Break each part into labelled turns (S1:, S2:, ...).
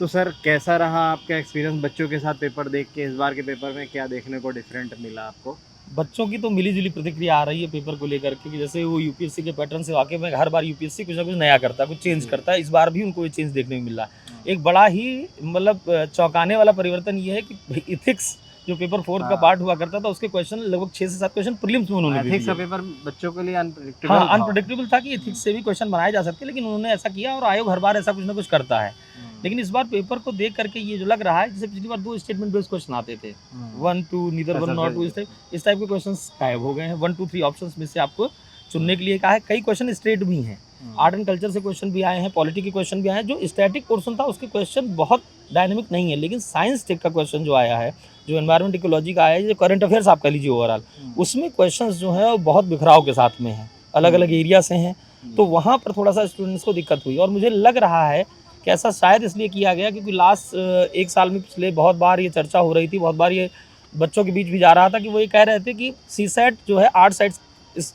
S1: तो सर कैसा रहा आपका एक्सपीरियंस बच्चों के साथ पेपर देख के? इस बार के पेपर में क्या देखने को डिफरेंट मिला आपको?
S2: बच्चों की तो मिली-जुली प्रतिक्रिया आ रही है पेपर को लेकर के कि जैसे वो यूपीएससी के पैटर्न से वाक़ई में हर बार यूपीएससी कुछ ना कुछ नया करता है, कुछ चेंज
S1: जी।
S2: करता है। इस बार भी उनको ये चेंज देखने को मिल रहा है।
S1: हाँ।
S2: एक बड़ा ही मतलब चौंकाने वाला परिवर्तन ये है कि भई एथिक्स जो पेपर 4 का
S1: हाँ,
S2: पार्ट हुआ करता था, उसके क्वेश्चन लगभग 6 से 7 क्वेश्चन प्रीलिम्स में उन्होंने दे
S1: एथिक्स का
S2: दिए।
S1: पेपर बच्चों के लिए
S2: हाँ,
S1: अनप्रेडिक्टेबल था।
S2: अनप्रेडिक्टेबल था कि
S1: हुँ,
S2: एथिक्स से भी क्वेश्चन बनाए जा सकते हैं, लेकिन उन्होंने ऐसा किया और आयोग हर बार ऐसा कुछ ना कुछ करता है।
S1: हुँ,
S2: लेकिन इस बार पेपर को देख करके ये जो लग रहा है, जैसे पिछली बार 2 स्टेटमेंट बेस्ड क्वेश्चन आते थे।
S1: हुँ।
S2: 1, 2 नीदर 1
S1: ऐसा
S2: नॉर
S1: सर
S2: 2
S1: जी।
S2: इस टाइप के क्वेश्चंस गायब हो गए हैं। 1, 2, 3 ऑप्शंस में से आपको
S1: हुँ,
S2: चुनने के लिए कहा है। कई क्वेश्चन स्ट्रेट भी हैं।
S1: हुँ,
S2: आर्ट एंड कल्चर से क्वेश्चन भी आए हैं, पॉलिटी के क्वेश्चन भी आए हैं। जो स्टैटिक पोर्शन था उसके क्वेश्चन बहुत डायनामिक नहीं है, लेकिन साइंस टेक का क्वेश्चन जो आया है, जो एनवायरनमेंट इकोलॉजी का आया है, जो करंट अफेयर्स आप कह लीजिए ओवरऑल,
S1: हुँ,
S2: उसमें क्वेश्चंस जो हैं वो बहुत बिखराव के साथ में हैं, अलग-अलग
S1: हुँ,
S2: एरिया से हैं। तो
S1: जी।
S2: वहाँ पर थोड़ा-सा स्टूडेंट्स को दिक्कत हुई और मुझे लग रहा है कि ऐसा शायद इसलिए किया गया क्योंकि लास्ट 1 साल में पिछले बहुत बार ये चर्चा हो रही थी, बहुत बार ये बच्चों के बीच भी जा रहा था कि वो ये कह रहे थे कि सीसैट जो है आर्ट साइड्स इस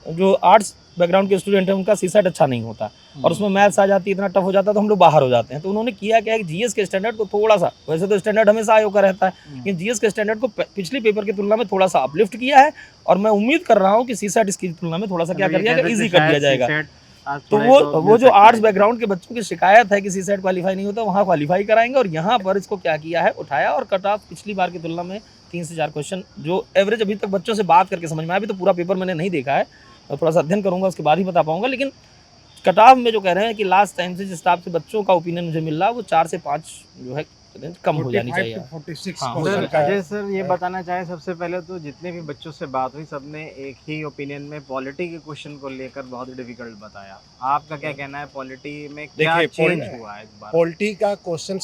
S2: जो आर्ट्स बैकग्राउंड के स्टूडेंट हैं उनका सीसैट अच्छा नहीं होता और
S1: हुँ,
S2: उसमें मैथ्स आ जाती है, इतना टफ हो जाता है तो हम लोग बाहर हो जाते हैं। तो उन्होंने किया क्या है कि जीएस के स्टैंडर्ड को थोड़ा-सा, वैसे तो स्टैंडर्ड हमेशा आयोग का रहता है,
S1: हुँ।
S2: लेकिन जीएस के स्टैंडर्ड को पिछली पेपर की तुलना में थोड़ा-सा अपलिफ्ट किया है और मैं उम्मीद कर रहा हूँ कि सीसैट इसकी तुलना में थोड़ा-सा क्या
S1: मतलब
S2: कर
S1: ये
S2: दिया
S1: कह
S2: जाएगा,
S1: सकते हैं
S2: ईज़ी कर
S1: शायद
S2: दिया जाएगा।
S1: सीसेट आज
S2: तो
S1: थोड़े को
S2: वो
S1: मिल
S2: जो
S1: सकता है
S2: आर्ट्स
S1: इनको।
S2: बैकग्राउंड के बच्चों की शिकायत है कि सीसैट क्वालीफाई नहीं होता, वहाँ क्वालीफाई कराएँगे और यहाँ पर इसको क्या किया है, उठाया और कट ऑफ पिछली बार की तुलना में 3 से 4 क्वेश्चन जो एवरेज अभी तक बच्चों से बात करके समझ में आया, अभी तो पूरा पेपर मैंने नहीं देखा है और थोड़ा-सा अध्ययन करूँगा उसके बाद ही बता पाऊँगा। लेकिन कट ऑफ में जो कह रहे हैं कि लास्ट टाइम से जिस हिसाब से बच्चों का ओपिनियन मुझे मिल रहा है, वो 4 से 5 जो है रेंज कम हो जानी
S3: 45
S2: चाहिए।
S3: टू 46
S2: हाँ, हो
S1: सर
S3: क्वेश्चन
S2: जानी
S3: का
S2: चाहिए।
S1: अजय सर ये
S3: अ,
S1: बताना चाहें सबसे पहले तो जितने भी बच्चों से बात हुई सबने एक ही ओपिनियन में पॉलिटी के क्वेश्चन को लेकर बहुत ही डिफिकल्ट बताया। आपका क्या कहना है पॉलिटी में क्या
S3: देखिए
S1: चेंज हुआ है इस बार?
S3: पॉलिटी का क्वेश्चन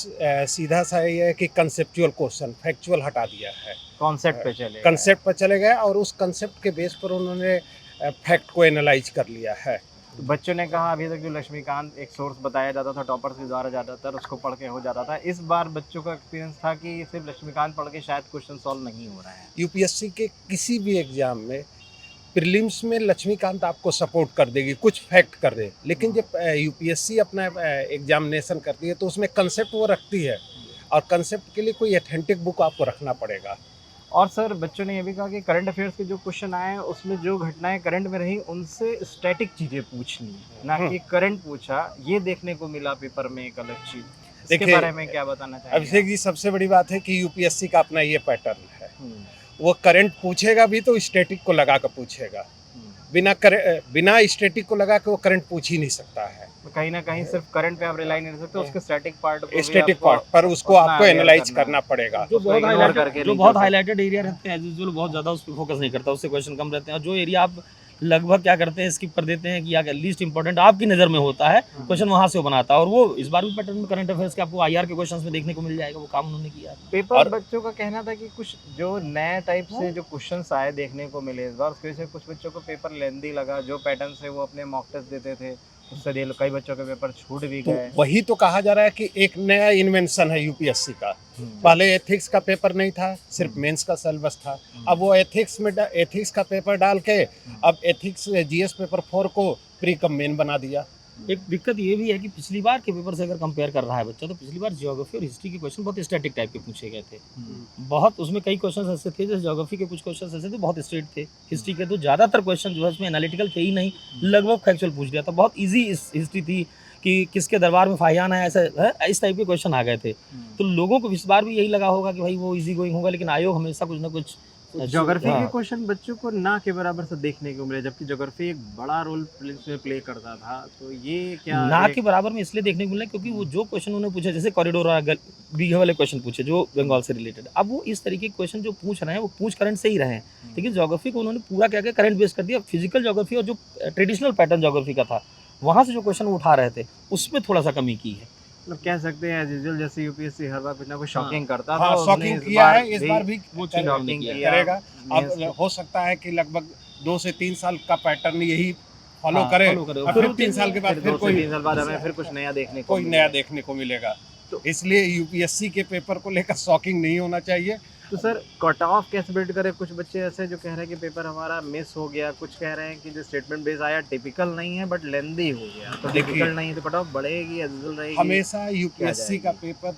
S3: सीधा सा ये है कि कंसेप्चुअल क्वेश्चन फैक्चुअल हटा दिया है।
S1: कॉन्सेप्ट पे चले गए हैं।
S3: कंसेप्ट पर चले गए और उस कंसेप्ट के बेस पर उन्होंने फैक्ट को एनालाइज कर लिया है।
S1: तो बच्चों ने कहा अभी तक जो लक्ष्मीकांत एक सोर्स बताया जाता था टॉपर्स के द्वारा ज़्यादातर उसको पढ़ के हो जाता था। इस बार बच्चों का एक्सपीरियंस था कि सिर्फ लक्ष्मीकांत पढ़ के शायद क्वेश्चन सॉल्व नहीं हो रहे हैं।
S3: यूपीएससी के किसी भी एग्जाम में प्रीलिम्स में लक्ष्मीकांत आपको सपोर्ट कर देगी, कुछ फैक्ट कर दे, लेकिन
S1: हुँ,
S3: जब यूपीएससी अपना एग्जामिनेशन करती है तो उसमें कंसेप्ट वो रखती है और कंसेप्ट के लिए कोई अथेंटिक बुक आपको रखना पड़ेगा।
S1: और सर बच्चों ने ये भी कहा कि करंट अफेयर्स के जो क्वेश्चन आए हैं उसमें जो घटनाएँ करंट में रहीं उनसे स्टैटिक चीज़ें पूछनी, ना
S3: हम्म,
S1: कि करंट पूछा, ये देखने को मिला पेपर में एक अलग चीज़। इसके
S3: देखिए
S1: बारे में क्या बताना चाहेंगे
S3: अभिषेक
S1: आप?
S3: जी, सबसे बड़ी बात है कि यूपीएससी का अपना ये पैटर्न है।
S1: हुँ,
S3: वो करंट पूछेगा भी तो स्टैटिक को लगा कर पूछेगा,
S1: हुँ।
S3: बिना स्टैटिक को लगा के वो करंट पूछ ही नहीं सकता है।
S1: तो कहीं न कहीं सिर्फ करंट पे आप रिलाई नहीं कर सकते, उसके स्टैटिक पार्ट को भी
S3: स्टैटिक
S1: आपको
S3: पार्ट पर उसको
S1: उतना
S3: आपको
S1: अवेयर
S3: एनालाइज
S1: करना है।
S3: करना पड़ेगा।
S1: उसको इग्नोर करके
S2: जो
S1: नहीं छोड़
S2: बहुत
S1: सकते।
S2: हाइलाइटेड एरिया रहते हैं एज़ यूजुअल बहुत ज़्यादा उस पे फोकस नहीं करता, उससे क्वेश्चन कम रहते हैं और जो एरिया आप लगभग क्या करते हैं स्किप कर देते हैं कि या लीस्ट इंपॉर्टेंट आपकी नज़र में होता है,
S1: हुँ।
S2: क्वेश्चन वहाँ से वो बनाता है और वो इस बार भी पैटर्न में करंट अफेयर्स के आपको आईआर के क्वेश्चंस में देखने को मिल जाएगा, वो काम उन्होंने किया है।
S1: पेपर
S3: और
S1: बच्चों का कहना था कि कुछ जो नए टाइप से जो क्वेश्चंस आए देखने को मिले इस बार, उसकी वजह से कुछ बच्चों को पेपर लेंदी लगा, जो पैटर्न से वो अपने मॉक टेस्ट देते थे, उससे कई बच्चों के पेपर छूट भी
S3: तो
S1: गए।
S3: वही तो कहा जा रहा है कि एक नया इन्वेंशन है यूपीएससी का।
S1: हुँ,
S3: पहले एथिक्स का पेपर नहीं था, सिर्फ
S1: हुँ,
S3: मेंस का सिलेबस था।
S1: हुँ,
S3: अब वो एथिक्स का पेपर डाल के
S1: हुँ,
S3: अब एथिक्स जीएस पेपर 4 को प्री कम मेन बना दिया।
S2: एक दिक्कत ये भी है कि पिछली बार के पेपर से अगर कंपेयर कर रहा है बच्चा, तो पिछली बार ज्योग्राफी और हिस्ट्री के क्वेश्चन बहुत स्टैटिक टाइप के पूछे गए थे।
S1: हुँ,
S2: बहुत उसमें कई क्वेश्चंस ऐसे थे, जैसे ज्योग्राफी के कुछ क्वेश्चंस ऐसे थे, बहुत स्ट्रेट थे। हिस्ट्री के तो ज़्यादातर क्वेश्चन जो है उसमें एनालिटिकल थे ही नहीं,
S1: हुँ,
S2: लगभग फैक्चुअल पूछ लिया था। बहुत ईज़ी इस हिस्ट्री थी कि किसके दरबार में फाहियान है, ऐसा है, इस टाइप के क्वेश्चन आ गए थे।
S1: हुँ।
S2: तो लोगों को इस बार भी यही लगा होगा कि भाई वो ईज़ी गोइंग होगा, लेकिन आयोग हमेशा कुछ ना कुछ
S1: तो ज्योग्राफी के
S2: हाँ।
S1: क्वेश्चन बच्चों को ना के बराबर से देखने को मिले, जबकि ज्योग्राफी एक बड़ा रोल इसमें प्ले करता था, तो ये क्या
S2: ना
S1: एक
S2: के बराबर में इसलिए देखने को मिला क्योंकि वो
S1: हुँ,
S2: जो क्वेश्चन उन्होंने पूछे जैसे कॉरिडोर और बीघे वाले क्वेश्चन पूछे जो
S1: हुँ,
S2: बंगाल से रिलेटेड, अब वो इस तरीके के क्वेश्चन जो पूछ रहे हैं वो पूछ करंट से ही रहे हैं,
S1: हुँ।
S2: लेकिन ज्योग्राफी को उन्होंने पूरा क्या किया करंट बेस कर दिया। फिजिकल ज्योग्राफी और जो ट्रेडिशनल पैटर्न ज्योग्राफी का था वहाँ से जो क्वेश्चन वो उठा रहे थे उसमें थोड़ा सा कमी की है।
S1: मतलब कह सकते हैं एज़ यूजुअल जैसे यूपीएससी हर बार कुछ ना कुछ
S2: हाँ,
S1: शॉकिंग करता था,
S3: हाँ,
S1: उसने
S3: शॉकिंग
S1: इस
S3: किया
S1: बार
S3: है, इस बार भी
S2: वो चीज़ उन्होंने
S1: शॉकिंग
S2: किया है।
S1: किया।
S3: करेगा।
S1: मेंस
S3: अब हो सकता है कि लगभग 2 से 3 साल का पैटर्न यही फॉलो
S2: हाँ,
S3: करे
S2: फॉलो करे
S3: और
S2: फिर
S3: फिर
S2: वो
S3: 3 साल के बाद
S1: फिर
S3: फिर
S1: 2 से
S3: कोई
S1: 3 साल बाद हमें फिर कुछ नया देखने को
S3: कोई नया
S1: मिले।
S3: देखने को मिलेगा।
S1: तो
S3: इसलिए यूपीएससी के पेपर को लेकर शॉकिंग नहीं होना चाहिए।
S1: तो सर कट ऑफ कैसे बिल्ड करें? कुछ बच्चे ऐसे जो कह रहे हैं कि पेपर हमारा मिस हो गया, कुछ कह रहे हैं कि जो स्टेटमेंट बेस आया टिपिकल नहीं है बट लेंदी हो गया, तो
S3: देखिए,
S1: टिपिकल नहीं है तो कट ऑफ बढ़ेगी या डल रहेगी?
S3: हमेशा यूपीएससी का
S1: जाएगी?
S3: पेपर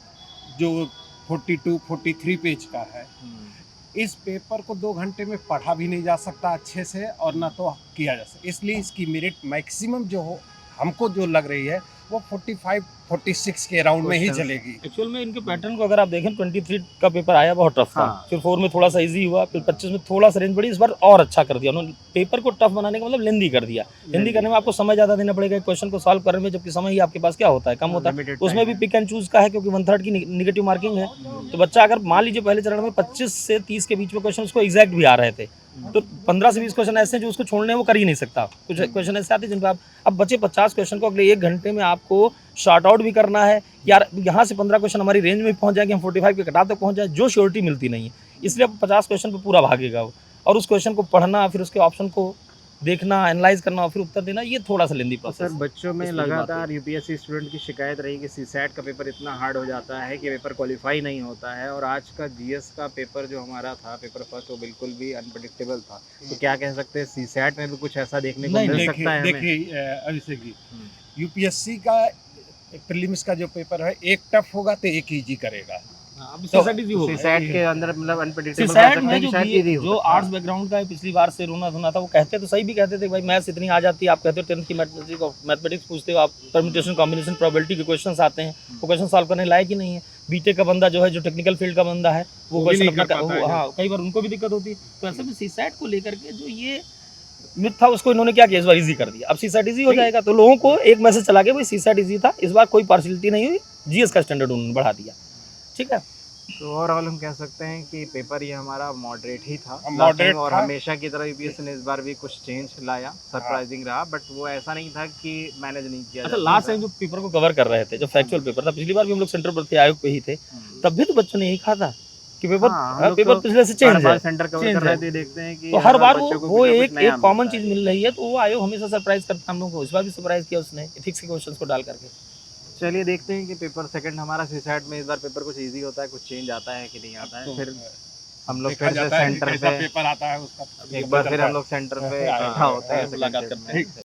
S3: जो 42-43 पेज का है,
S1: हम्म,
S3: इस पेपर को 2 घंटे में पढ़ा भी नहीं जा सकता अच्छे से और ना तो किया जा सकता, इसलिए इसकी मेरिट मैक्सिमम जो हो हमको जो लग रही है वो 45-46 के राउंड में ही
S1: Questions.
S3: चलेगी।
S2: एक्चुअल में इनके पैटर्न को अगर आप देखें 23 का पेपर आया बहुत टफ था,
S1: हाँ।
S2: फिर 4 में थोड़ा सा इजी हुआ, फिर 25 में थोड़ा सा रेंज बढ़ी, इस बार और अच्छा कर दिया उन्होंने। पेपर को टफ बनाने का मतलब लेंदी कर दिया। लेंदी करने में आपको समय ज़्यादा देना पड़ेगा एक क्वेश्चन को सॉल्व करने में, जबकि समय ही आपके पास क्या होता है, कम होता है।
S1: Limited
S2: उसमें
S1: time
S2: भी
S1: है।
S2: पिक एंड चूज का है, क्योंकि 1/3 की निगेटिव मार्किंग है। तो बच्चा अगर मान लीजिए पहले चरण में 25 से 30 के बीच में क्वेश्चन उसको एग्जैक्ट भी आ रहे थे, तो 15 से 20 क्वेश्चन ऐसे हैं जो उसको छोड़ने वो कर ही नहीं सकता। कुछ क्वेश्चन ऐसे आते हैं जिन पर आप अब बचे 50 क्वेश्चन को अगले 1 घंटे में आपको शॉर्ट आउट भी करना है। यार यहाँ से 15 क्वेश्चन हमारी रेंज में पहुंच जाएंगे, हम 45 के कटाव तक पहुंच जाए, जो श्योरिटी मिलती नहीं है। इसलिए अब 50 क्वेश्चन पे पूरा भागेगा वो, और उस क्वेश्चन को पढ़ना, फिर उसके ऑप्शन को देखना, एनालाइज करना और फिर उत्तर देना, ये थोड़ा सा लेंदी
S1: तो
S2: प्रोसेस
S1: सर
S2: है।
S1: बच्चों में
S2: इस पूरी बात
S1: लगातार यूपीएससी स्टूडेंट की शिकायत रही कि सीसैट का पेपर इतना हार्ड हो जाता है कि पेपर क्वालिफाई नहीं होता है, और आज का जीएस का पेपर जो हमारा था पेपर फर्स्ट, वो बिल्कुल भी अनप्रडिक्टेबल था। तो क्या कह सकते हैं, सीसैट में भी कुछ ऐसा देखने को
S2: नहीं,
S1: मिल
S3: देखिए
S1: सकता है हमें?
S3: देखिए अभिषेक जी,
S1: हम्म,
S3: यूपीएससी का प्रीलिम्स का जो पेपर है, एक टफ होगा तो एक इजी करेगा।
S2: अब
S3: तो
S2: CSAT easy हो गया।
S1: सीसैट के अंदर मतलब अनप्रडिक्टेबल कह
S2: सीसैट
S1: सकते
S2: में
S1: हैं कि
S2: जो
S1: शायद easy हो
S2: जो
S1: सकता है।
S2: आर्ट्स बैकग्राउंड का है, पिछली बार से रोना धोना था, वो कहते तो सही भी कहते थे भाई मैथ्स इतनी आ जाती है, आप कहते हो 10th की मैथमेटिक्स पूछते हो आप, परम्यूटेशन कॉम्बिनेशन प्रोबेबिलिटी के क्वेश्चंस आते हैं, वो क्वेश्चन सॉल्व करने लायक ही नहीं है। बीटेक का बंदा जो है, जो टेक्निकल फील्ड का बंदा है, वो
S3: वो भी
S2: क्वेश्चन
S3: नहीं कर
S2: अपना
S3: पाता है।
S2: हाँ कई बार उनको भी दिक्कत होती है। तो ऐसे में सीसैट को लेकर के जो ये मिथ था, उसको इन्होंने क्या किया, इस बार इजी कर दिया। अब सीसैट इजी हो जाएगा, तो लोगों को एक मैसेज चला गया भाई सीसैट इजी था, इस बार कोई पार्शियलिटी नहीं हुई, जीएस का स्टैंडर्ड उन्होंने बढ़ा दिया। ठीक है,
S1: तो ओवरऑल हम कह सकते हैं कि पेपर ये हमारा मॉडरेट ही था,
S3: मॉडरेट
S1: और
S3: था।
S1: हमेशा की तरह यूपीएससी ने इस बार भी कुछ चेंज लाया, सरप्राइजिंग रहा, बट वो ऐसा नहीं था कि मैनेज नहीं किया
S2: अच्छा
S1: जा
S2: लास्ट
S1: सकता।
S2: टाइम जो पेपर को कवर कर रहे थे, जो फैक्चुअल पेपर था, पिछली बार भी हम लोग सेंट्रल भर्ती आयोग पे ही थे, तब भी तो बच्चों ने यही कहा था कि पेपर
S1: हाँ, हम लोग
S2: पेपर
S1: तो
S2: पिछले से
S1: हर
S2: चेंज
S1: बार
S2: है।
S1: सेंटर कवर
S2: चेंज
S1: कर रहे
S2: है।
S1: थे, देखते हैं कि
S2: तो हर बार
S1: बच्चों को
S2: वो
S1: कुछ ना कुछ
S2: एक
S1: नया
S2: एक कॉमन
S1: मिलता
S2: चीज
S1: है।
S2: मिल रही है, तो वो आयोग हमेशा सरप्राइज करता है हम लोग को। इस बार भी सरप्राइज किया उसने एथिक्स के क्वेश्चंस को डाल करके।
S1: चलिए देखते हैं कि पेपर सेकंड हमारा सीसैट में इस बार पेपर कुछ इजी होता है, कुछ चेंज आता है कि नहीं आता है।
S3: तो
S1: फिर हम लोग
S3: देखा
S1: फिर से
S3: जाता है कि
S1: सेंटर
S3: कैसा
S1: पे
S3: पेपर आता है उसका
S1: एक बार फिर हम लोग सेंटर पे
S3: हाँ,
S1: इकट्ठा होते हैं
S2: मुलाकात
S1: second
S2: करते हैं।
S1: shift में।